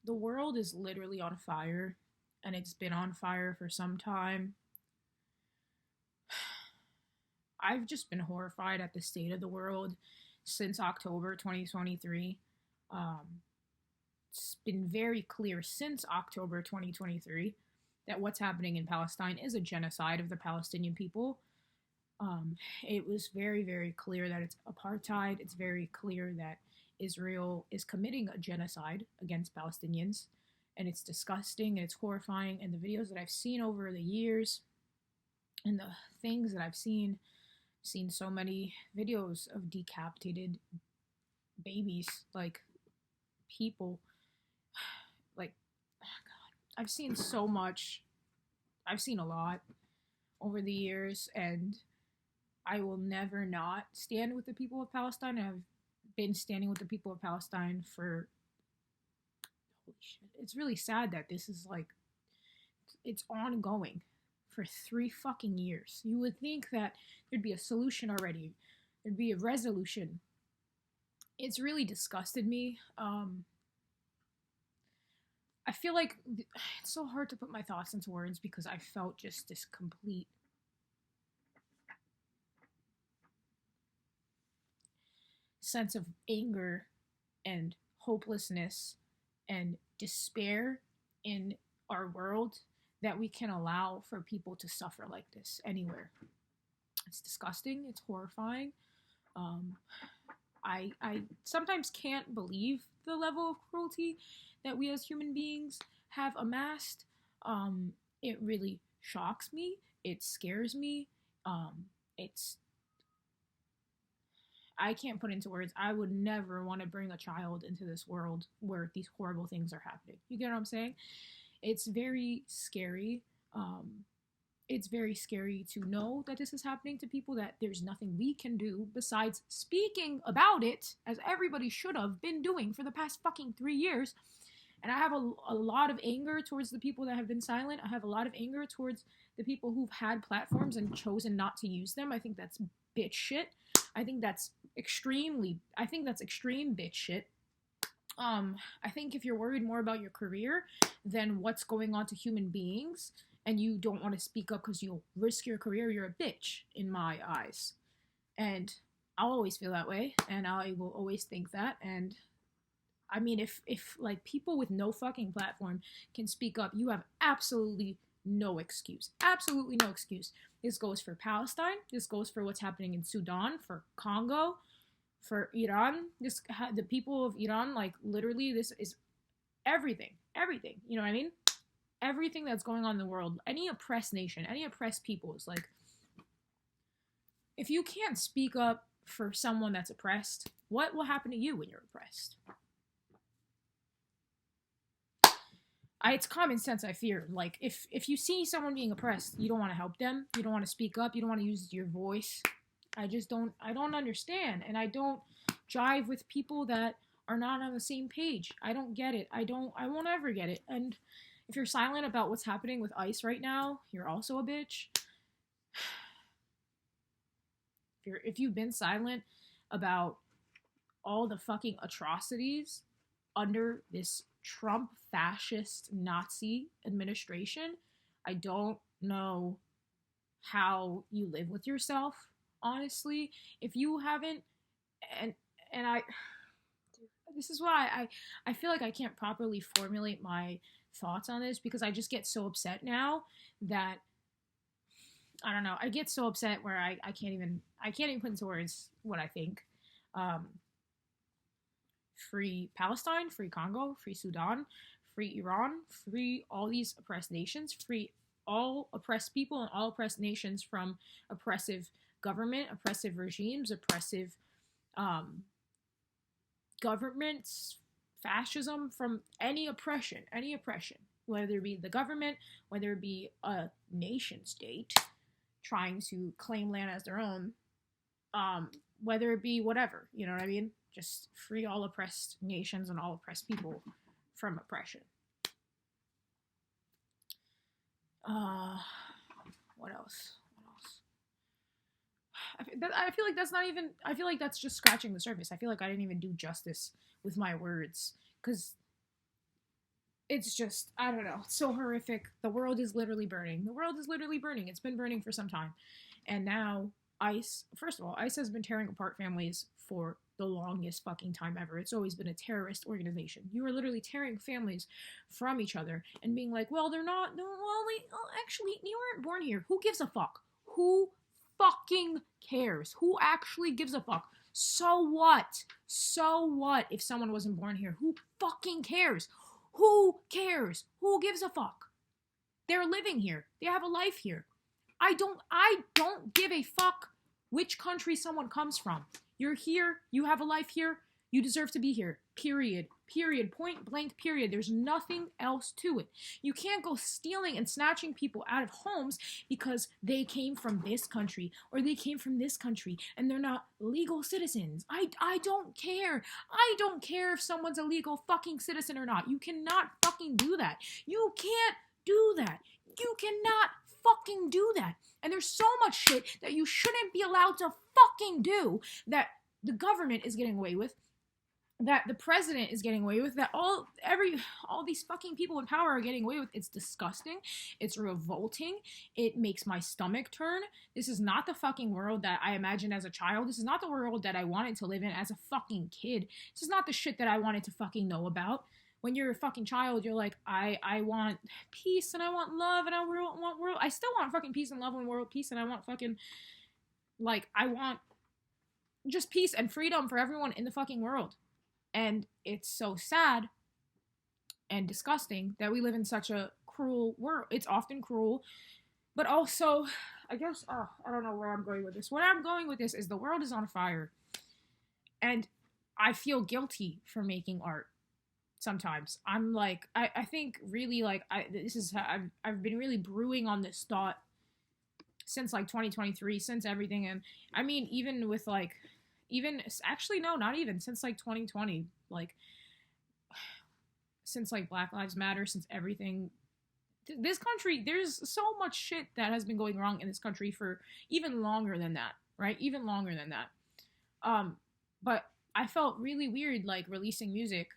The world is literally on fire, and it's been on fire for some time. I've just been horrified at the state of the world since October 2023. Um, it's been very clear since October 2023 that what's happening in Palestine is a genocide of the Palestinian people. It was very, very clear that it's apartheid. It's very clear that Israel is committing a genocide against Palestinians. And it's disgusting and it's horrifying. And the videos that I've seen over the years and the things that I've seen so many videos of decapitated babies, like people, like, oh God, I've seen so much. I've seen a lot over the years, and I will never not stand with the people of Palestine. I've been standing with the people of Palestine for, holy shit. It's really sad that this is like, it's ongoing for 3 fucking years. You would think that there'd be a solution already, there'd be a resolution. It's really disgusted me. I feel like it's so hard to put my thoughts into words because I felt just this complete sense of anger and hopelessness and despair in our world that we can allow for people to suffer like this anywhere. It's disgusting. It's horrifying. Um, I sometimes can't believe the level of cruelty that we as human beings have amassed. It really shocks me. It scares me. It's I can't put into words. I would never want to bring a child into this world where these horrible things are happening. You get what I'm saying? It's very scary. Um, it's very scary to know that this is happening to people, that there's nothing we can do besides speaking about it, as everybody should have been doing for the past fucking 3 years. And I have a lot of anger towards the people that have been silent. I have a lot of anger towards the people who've had platforms and chosen not to use them. I think that's bitch shit. I think that's extreme bitch shit. I think if you're worried more about your career than what's going on to human beings, and you don't want to speak up because you'll risk your career, you're a bitch in my eyes. And I'll always feel that way, and I will always think that. And I mean, if like people with no fucking platform can speak up, you have absolutely no excuse. Absolutely no excuse. This goes for Palestine. This goes for what's happening in Sudan, for Congo, for Iran. The people of Iran, like literally, this is everything. Everything. You know what I mean? Everything that's going on in the world. Any oppressed nation, any oppressed people is like, if you can't speak up for someone that's oppressed, what will happen to you when you're oppressed? It's common sense, I fear. Like, if you see someone being oppressed, you don't want to help them, you don't want to speak up, you don't want to use your voice. I don't understand, and I don't jive with people that are not on the same page. I don't get it. I won't ever get it. And if you're silent about what's happening with ICE right now, you're also a bitch. If you've been silent about all the fucking atrocities under this Trump fascist Nazi administration, I don't know how you live with yourself, honestly. If you haven't, and and I this is why I feel like I can't properly formulate my thoughts on this, because I just get so upset now that I don't know. I get so upset where I can't even put into words what I think. Um, Free Palestine, free Congo, free Sudan, free Iran, free all these oppressed nations, free all oppressed people and all oppressed nations from oppressive government, oppressive regimes, oppressive um, governments, fascism, from any oppression, whether it be the government, whether it be a nation state trying to claim land as their own, whether it be whatever, you know what I mean? Just free all oppressed nations and all oppressed people from oppression. Uh, what else? What else? I feel like that's not even. I feel like that's just scratching the surface. I feel like I didn't even do justice with my words, because it's just, I don't know, it's so horrific. The world is literally burning. The world is literally burning. It's been burning for some time. And now ICE, first of all, ICE has been tearing apart families for the longest fucking time ever. It's always been a terrorist organization. You are literally tearing families from each other and being like, well, they're not, no, well, actually, you weren't born here. Who gives a fuck? Who fucking cares? Who actually gives a fuck? So what? So what if someone wasn't born here? Who fucking cares? Who cares? Who gives a fuck? They're living here. They have a life here. I don't give a fuck which country someone comes from. You're here, you have a life here, you deserve to be here. Period. Period. Point blank, period. There's nothing else to it. You can't go stealing and snatching people out of homes because they came from this country or they came from this country and they're not legal citizens. I don't care. I don't care if someone's a legal fucking citizen or not. You cannot fucking do that. You can't do that. You cannot fucking do that. And there's so much shit that you shouldn't be allowed to fucking do that the government is getting away with, that the president is getting away with, that all these fucking people in power are getting away with. It's disgusting. It's revolting. It makes my stomach turn. This is not the fucking world that I imagined as a child. This is not the world that I wanted to live in as a fucking kid. This is not the shit that I wanted to fucking know about. When you're a fucking child, you're like, I want peace and I want love and I want world. I still want fucking peace and love and world peace and I want fucking, like, I want just peace and freedom for everyone in the fucking world. And it's so sad and disgusting that we live in such a cruel world. It's often cruel, but also, I guess, I don't know where I'm going with this. Where I'm going with this is the world is on fire. And I feel guilty for making art. Sometimes I'm like, I think really like, I've been really brewing on this thought since like 2023, since everything. And I mean, even with like, actually, no, not even since like 2020, like since like Black Lives Matter, since everything, this country, there's so much shit that has been going wrong in this country for even longer than that, right? Even longer than that. But I felt really weird like releasing music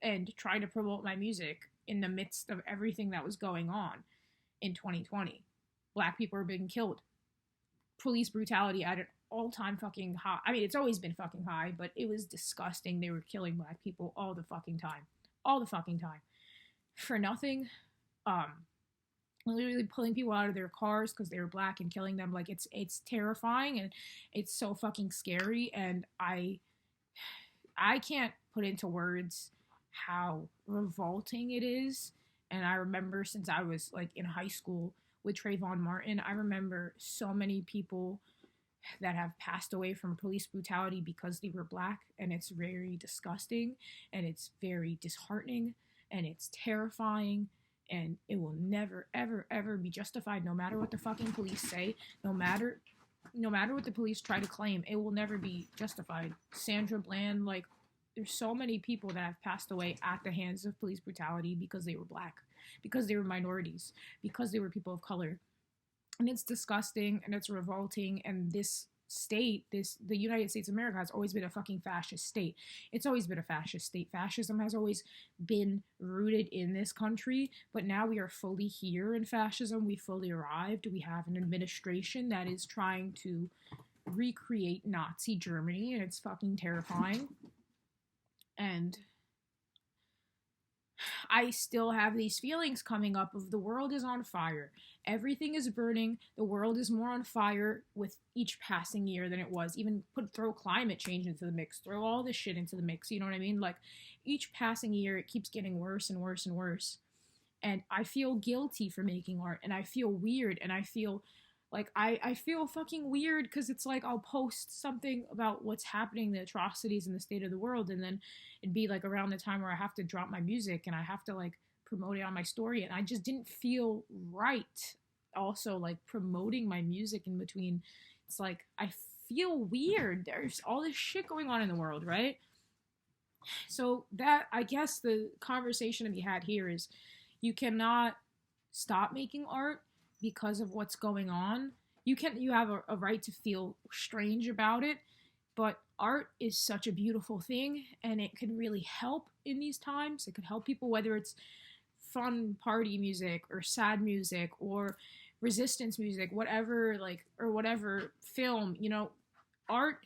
and trying to promote my music in the midst of everything that was going on in 2020. Black people are being killed. Police brutality at an all-time fucking high. I mean, it's always been fucking high, but it was disgusting. They were killing Black people all the fucking time. All the fucking time. For nothing. Literally pulling people out of their cars because they were Black and killing them. Like, it's terrifying and it's so fucking scary, and I can't put into words how revolting it is. And I remember since I was like in high school with Trayvon Martin, I remember so many people that have passed away from police brutality because they were Black, and it's very disgusting and it's very disheartening and it's terrifying, and it will never ever ever be justified, no matter what the fucking police say, no matter what the police try to claim. It will never be justified. Sandra Bland, like, there's so many people that have passed away at the hands of police brutality because they were Black, because they were minorities, because they were people of color. And it's disgusting and it's revolting. And this state, the United States of America, has always been a fucking fascist state. It's always been a fascist state. Fascism has always been rooted in this country, but now we are fully here in fascism. We fully arrived. We have an administration that is trying to recreate Nazi Germany, and it's fucking terrifying. And I still have these feelings coming up of the world is on fire. Everything is burning. The world is more on fire with each passing year than it was. Even throw climate change into the mix. Throw all this shit into the mix. You know what I mean? Like, each passing year, it keeps getting worse and worse and worse. And I feel guilty for making art. And I feel weird. And I feel like I feel fucking weird because it's like I'll post something about what's happening, the atrocities in the state of the world, and then it'd be like around the time where I have to drop my music and I have to like promote it on my story, and I just didn't feel right. Also, like, promoting my music in between, it's like I feel weird. There's all this shit going on in the world, right? So that, I guess the conversation to be had here is you cannot stop making art because of what's going on. You have a right to feel strange about it, but art is such a beautiful thing, and it can really help in these times. It could help people, whether it's fun party music or sad music or resistance music, whatever, like, or whatever film, you know, art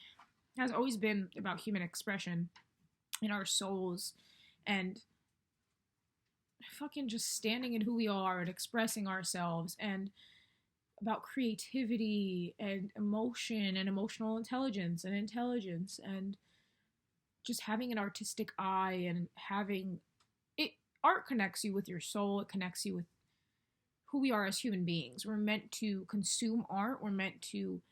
has always been about human expression in our souls and fucking just standing in who we are and expressing ourselves, and about creativity and emotion and emotional intelligence and just having an artistic eye and having it. Art connects you with your soul. It connects you with who we are as human beings. We're meant to consume art. We're meant to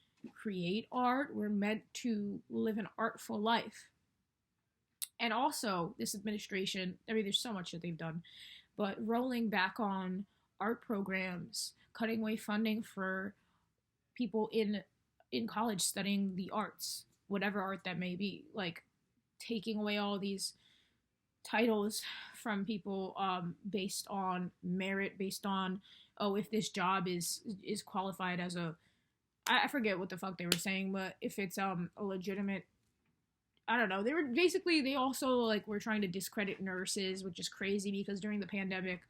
create art. We're meant to live an artful life. And also, this administration, I mean, there's so much that they've done, but rolling back on art programs, cutting away funding for people in college studying the arts, whatever art that may be, like taking away all these titles from people based on merit, based on, oh, if this job is qualified as a, I forget what the fuck they were saying, but if it's a legitimate, I don't know. They were basically, they also like were trying to discredit nurses, which is crazy because during the pandemic,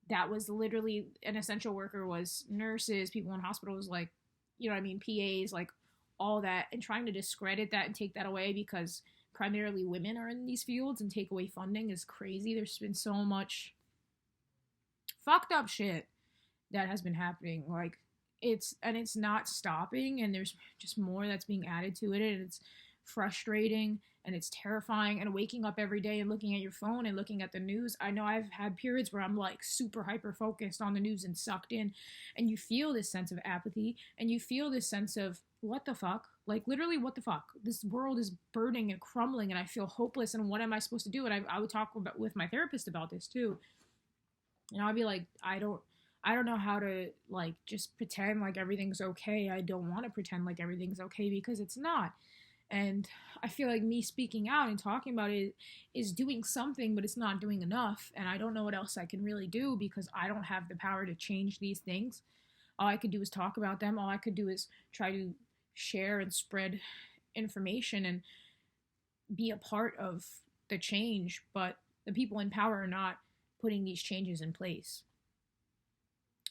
that was literally an essential worker was nurses, people in hospitals, like, you know what I mean, PAs, like all that, and trying to discredit that and take that away because primarily women are in these fields and take away funding is crazy. There's been so much fucked up shit that has been happening. Like, it's not stopping, and there's just more that's being added to it, and it's frustrating and it's terrifying. And waking up every day and looking at your phone and looking at the news, I know I've had periods where I'm like super hyper focused on the news and sucked in, and you feel this sense of apathy and you feel this sense of what the fuck, like literally what the fuck, this world is burning and crumbling and I feel hopeless, and what am I supposed to do? And I would talk about with my therapist about this too, and I'd be like, I don't know how to like just pretend like everything's okay. I don't want to pretend like everything's okay because it's not. And I feel like me speaking out and talking about it is doing something, but it's not doing enough. And I don't know what else I can really do because I don't have the power to change these things. All I could do is talk about them. All I could do is try to share and spread information and be a part of the change. But the people in power are not putting these changes in place.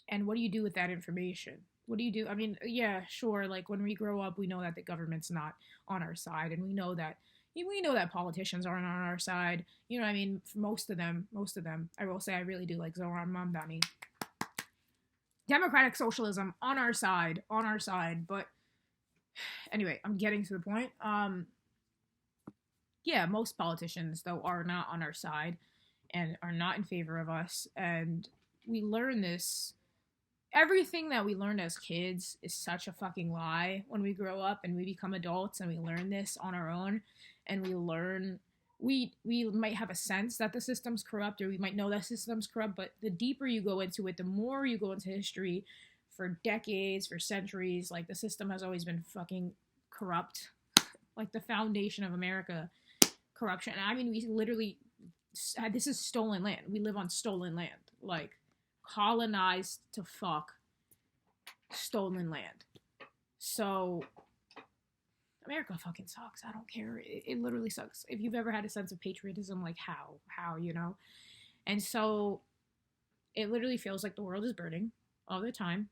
And what do you do with that information? What do you do? I mean, yeah, sure. Like when we grow up, we know that the government's not on our side, and we know that politicians aren't on our side. You know what I mean? For most of them. I will say I really do like Zohran Mamdani. Democratic socialism on our side. But anyway, I'm getting to the point. Yeah, most politicians though are not on our side and are not in favor of us, and we learn this. Everything that we learned as kids is such a fucking lie when we grow up and we become adults, and we learn this on our own, and we might have a sense that the system's corrupt, or we might know that the system's corrupt, but the deeper you go into it, the more you go into history for decades, for centuries, like the system has always been fucking corrupt. Like the foundation of America, corruption. And I mean, we literally, this is stolen land. We live on stolen land. Like, colonized to fuck stolen land. So America fucking sucks. I don't care. It literally sucks. If you've ever had a sense of patriotism, like how, you know? And so it literally feels like the world is burning all the time.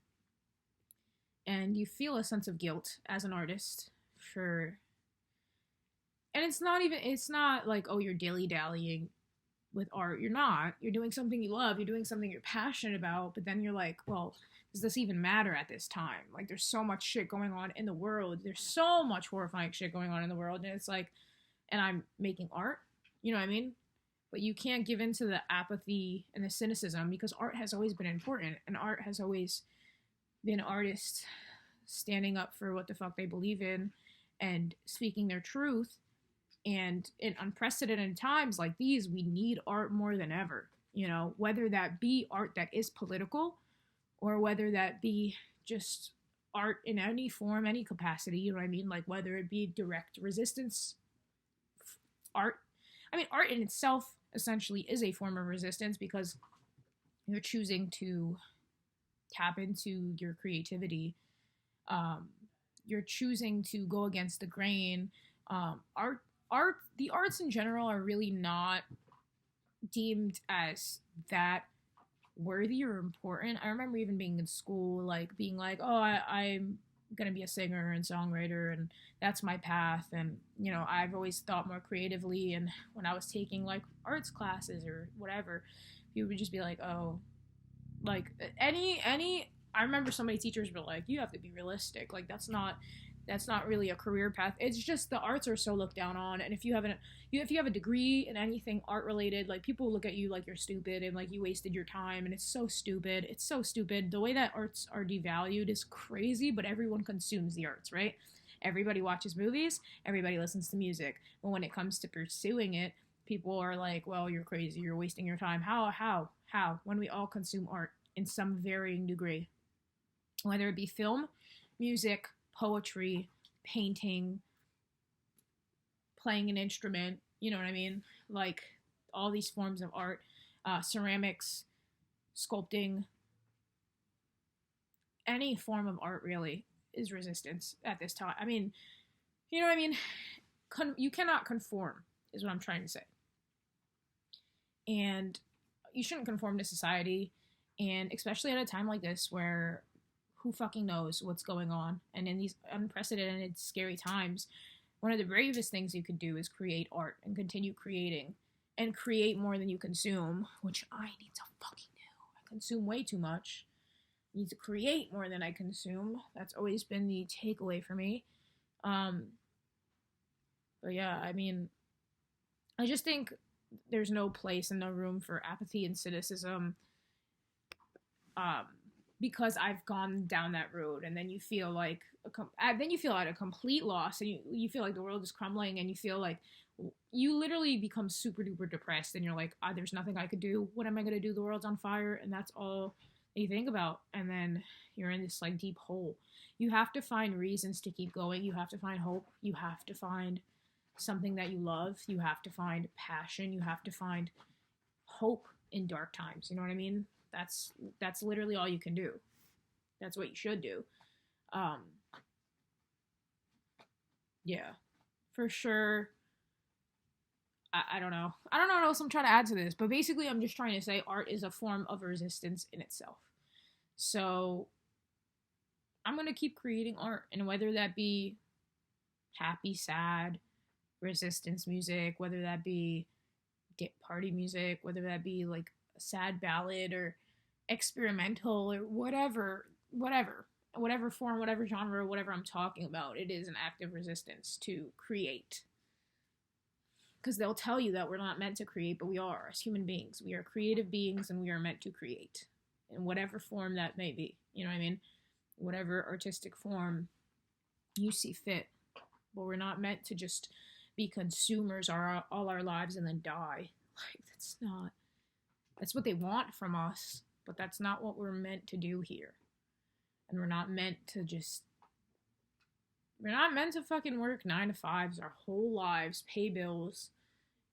And you feel a sense of guilt as an artist for, and it's not like, oh, you're dilly-dallying with art. You're not. You're doing something you love. You're doing something you're passionate about. But then you're like, well, does this even matter at this time? Like, there's so much shit going on in the world. There's so much horrifying shit going on in the world. And it's like, and I'm making art. You know what I mean? But you can't give in to the apathy and the cynicism, because art has always been important. And art has always been artists standing up for what the fuck they believe in and speaking their truth. And in unprecedented times like these, we need art more than ever, you know, whether that be art that is political or whether that be just art in any form, any capacity, you know what I mean? Like whether it be direct resistance art. I mean, art in itself essentially is a form of resistance because you're choosing to tap into your creativity. You're choosing to go against the grain. The arts in general are really not deemed as that worthy or important. I remember even being in school, like being like, oh, I'm gonna be a singer and songwriter, and that's my path. And I've always thought more creatively. And when I was taking like arts classes or whatever, people would just be like, oh, like any. I remember so many teachers were like, you have to be realistic. Like that's not really a career path. It's just the arts are so looked down on, and if you have a degree in anything art related, like people look at you like you're stupid and like you wasted your time, and it's so stupid. It's so stupid. The way that arts are devalued is crazy, but everyone consumes the arts, right? Everybody watches movies, everybody listens to music. But when it comes to pursuing it, people are like, "Well, you're crazy. You're wasting your time." How? When we all consume art in some varying degree, whether it be film, music, poetry, painting, playing an instrument, you know what I mean? Like all these forms of art, ceramics, sculpting, any form of art really is resistance at this time. I mean, you know what I mean? You cannot conform, is what I'm trying to say. And you shouldn't conform to society, and especially at a time like this where who fucking knows what's going on. And in these unprecedented, scary times, one of the bravest things you could do is create art and continue creating and create more than you consume, which I need to fucking do. I consume way too much. I need to create more than I consume. That's always been the takeaway for me. Um, but yeah, I mean, I just think there's no place and no room for apathy and cynicism. Um, because I've gone down that road, and then you feel like then you feel at a complete loss, and you feel like the world is crumbling, and you feel like you literally become super duper depressed, and you're like, there's nothing I could do. What am I gonna do? The world's on fire, and that's all you think about. And then you're in this like deep hole. You have to find reasons to keep going. You have to find hope. You have to find something that you love. You have to find passion. You have to find hope in dark times. You know what I mean? That's literally all you can do. That's what you should do. Um, yeah, for sure. I don't know. I don't know what else I'm trying to add to this, but basically, I'm just trying to say art is a form of resistance in itself. So I'm gonna keep creating art, and whether that be happy, sad, resistance music, whether that be party music, whether that be like a sad ballad or experimental or whatever form, whatever genre, whatever I'm talking about, it is an active resistance to create. Because they'll tell you that we're not meant to create, but we are. As human beings, we are creative beings, and we are meant to create in whatever form that may be. You know what I mean? Whatever artistic form you see fit. But we're not meant to just be consumers all our lives and then die. Like, that's what they want from us, but that's not what we're meant to do here. And we're not meant to fucking work 9 to 5s our whole lives, pay bills,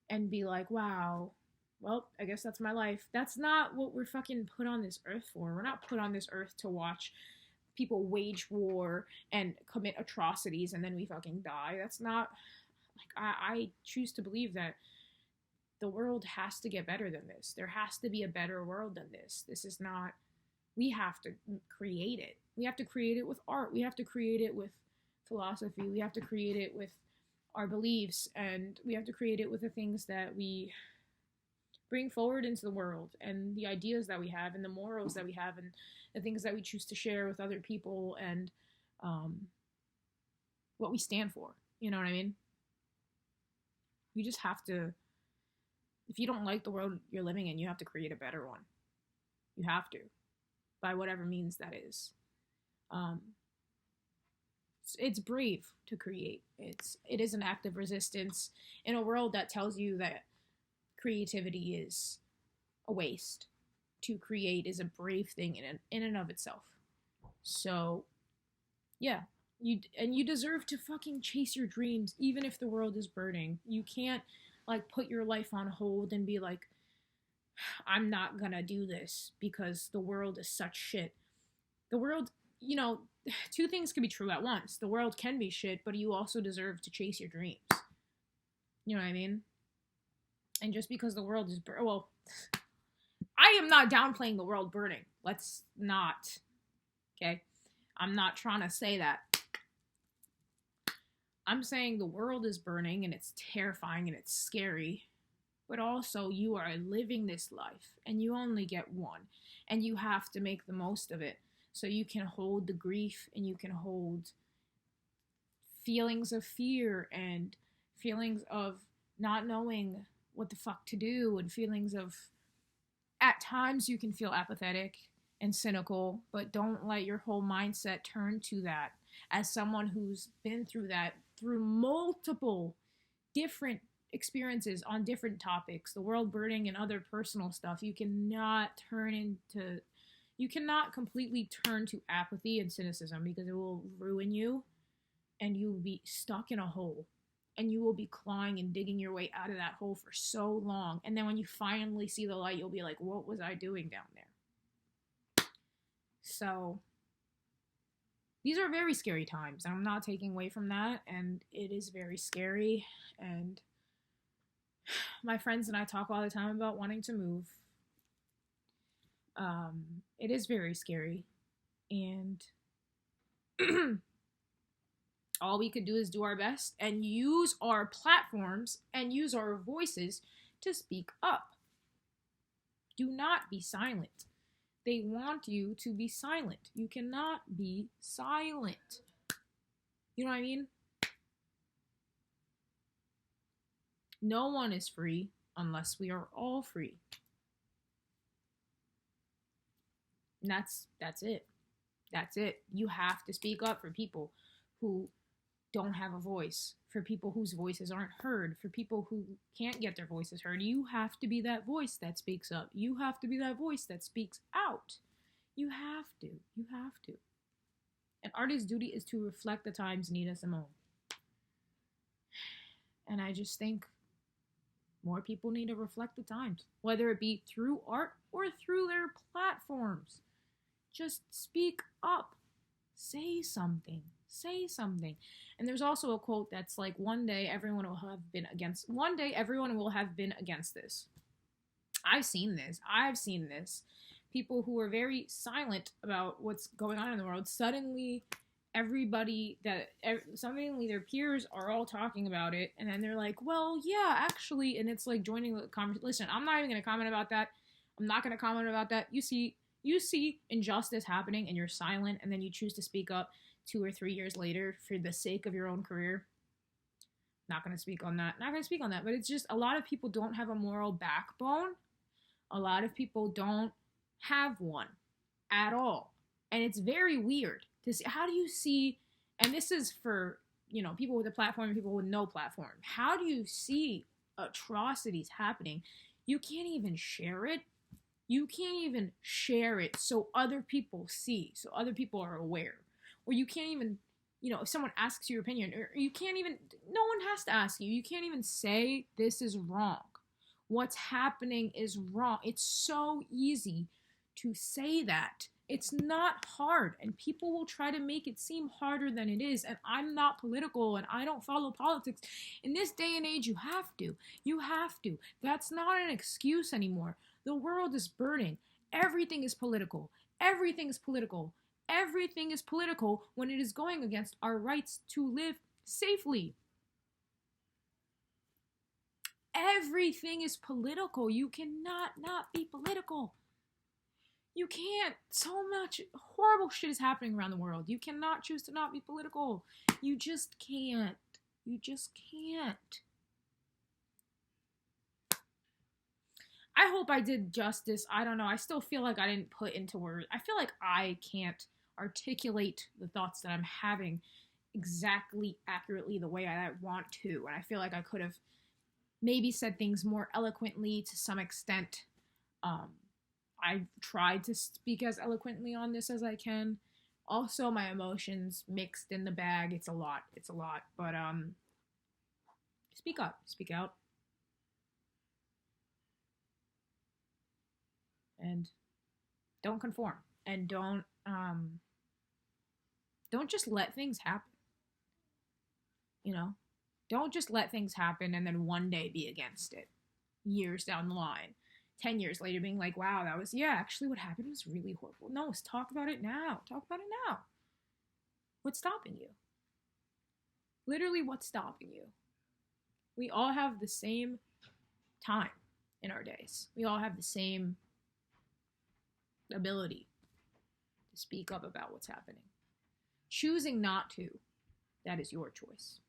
and be like, wow, well, I guess that's my life. That's not what we're fucking put on this earth for. We're not put on this earth to watch people wage war and commit atrocities and then we fucking die. That's not, like, I choose to believe that the world has to get better than this. There has to be a better world than this. This is not, we have to create it. We have to create it with art. We have to create it with philosophy. We have to create it with our beliefs, and we have to create it with the things that we bring forward into the world, and the ideas that we have, and the morals that we have, and the things that we choose to share with other people, and what we stand for. You know what I mean? We just have to, if you don't like the world you're living in, you have to create a better one. You have to, by whatever means that is. It's brave to create. It is an act of resistance in a world that tells you that creativity is a waste. To create is a brave thing in and of itself. So, yeah, you deserve to fucking chase your dreams, even if the world is burning. You can't like put your life on hold and be like, I'm not gonna do this because the world is such shit. The world, two things can be true at once. The world can be shit, but you also deserve to chase your dreams. You know what I mean? And just because the world is well, I am not downplaying the world burning. Let's not. Okay? I'm not trying to say that. I'm saying the world is burning and it's terrifying and it's scary, but also you are living this life and you only get one, and you have to make the most of it so you can hold the grief and you can hold feelings of fear and feelings of not knowing what the fuck to do, and feelings of, at times you can feel apathetic and cynical, but don't let your whole mindset turn to that. As someone who's been through that, through multiple different experiences on different topics, the world burning and other personal stuff, you cannot completely turn to apathy and cynicism, because it will ruin you and you will be stuck in a hole and you will be clawing and digging your way out of that hole for so long. And then when you finally see the light, you'll be like, what was I doing down there? So these are very scary times. I'm not taking away from that, and it is very scary. And my friends and I talk all the time about wanting to move. It is very scary, and all we could do is do our best and use our platforms and use our voices to speak up. Do not be silent. They want you to be silent. You cannot be silent. You know what I mean? No one is free unless we are all free. And that's it. That's it. You have to speak up for people who don't have a voice, for people whose voices aren't heard, for people who can't get their voices heard. You have to be that voice that speaks up. You have to be that voice that speaks out. You have to. You have to. An artist's duty is to reflect the times Nina Simone. And I just think more people need to reflect the times, whether it be through art or through their platforms. Just speak up. Say something. Say something. And there's also a quote that's like, one day everyone will have been against this. I've seen this. People who are very silent about what's going on in the world, suddenly their peers are all talking about it, and then they're like, well, yeah, actually, and it's like joining the conversation. Listen, I'm not even going to comment about that. I'm not going to comment about that. You see injustice happening and you're silent, and then you choose to speak up 2 or 3 years later for the sake of your own career. Not going to speak on that. But it's just, a lot of people don't have a moral backbone. A lot of people don't have one at all. And it's very weird to see. How do you see, and this is for, people with a platform and people with no platform. How do you see atrocities happening? You can't even share it. You can't even share it so other people see, so other people are aware. Or you can't even, if someone asks your opinion, or you can't even, no one has to ask you. You can't even say this is wrong. What's happening is wrong. It's so easy to say that. It's not hard, and people will try to make it seem harder than it is. And I'm not political, and I don't follow politics. In this day and age, you have to. You have to. That's not an excuse anymore. The world is burning. Everything is political. Everything is political. Everything is political when it is going against our rights to live safely. Everything is political. You cannot not be political. You can't. So much horrible shit is happening around the world. You cannot choose to not be political. You just can't. You just can't. I hope I did justice. I don't know. I still feel like I didn't put into words. I feel like I can't articulate the thoughts that I'm having exactly accurately the way I want to. And I feel like I could have maybe said things more eloquently to some extent. I've tried to speak as eloquently on this as I can. Also, my emotions mixed in the bag. It's a lot. But, speak up. Speak out. And don't conform. And don't just let things happen. Don't just let things happen and then one day be against it. years down the line, 10 years later, being like, wow, that was, yeah, actually what happened was really horrible. No, let's talk about it now. Talk about it now. What's stopping you? Literally, what's stopping you? We all have the same time in our days. We all have the same ability to speak up about what's happening. Choosing not to, that is your choice.